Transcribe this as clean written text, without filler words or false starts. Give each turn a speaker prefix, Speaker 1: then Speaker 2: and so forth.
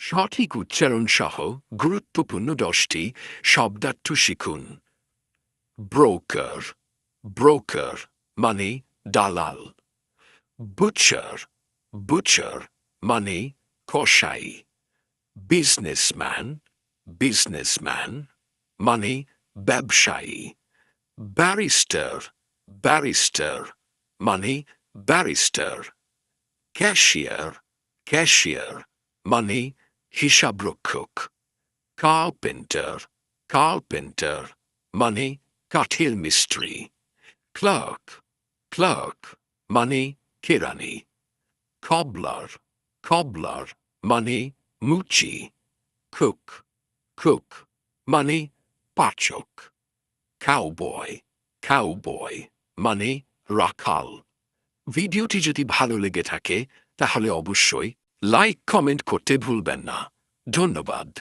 Speaker 1: সঠিক উচ্চারণ সহ গুরুত্বপূর্ণ 10টি শব্দার্থ শিখুন। ব্রোকার, ব্রোকার মানে দালাল। বুচার, বুচার মানে কসাই। বিজনেসম্যান, বিজনেসম্যান মানে ব্যবসায়ী। ব্যারিস্টার, ব্যারিস্টার মানে ব্যারিস্টার। ক্যাশিয়ার, ক্যাশিয়ার মানে হিসাবরক্ষক। কার্পেন্টার, কার্পেন্টার মানে কাঠের মিস্ত্রি। ক্লার্ক, ক্লার্ক মানে কেরানি। কবলার, কবলার মানে মুচি। কুক, কুক মানে পাচক। কাউবয়, কাউবয় মানে রাখাল। ভিডিওটি যদি ভালো লেগে থাকে তাহলে অবশ্যই লাইক কমেন্ট করতে ভুলবেন না। ধন্যবাদ।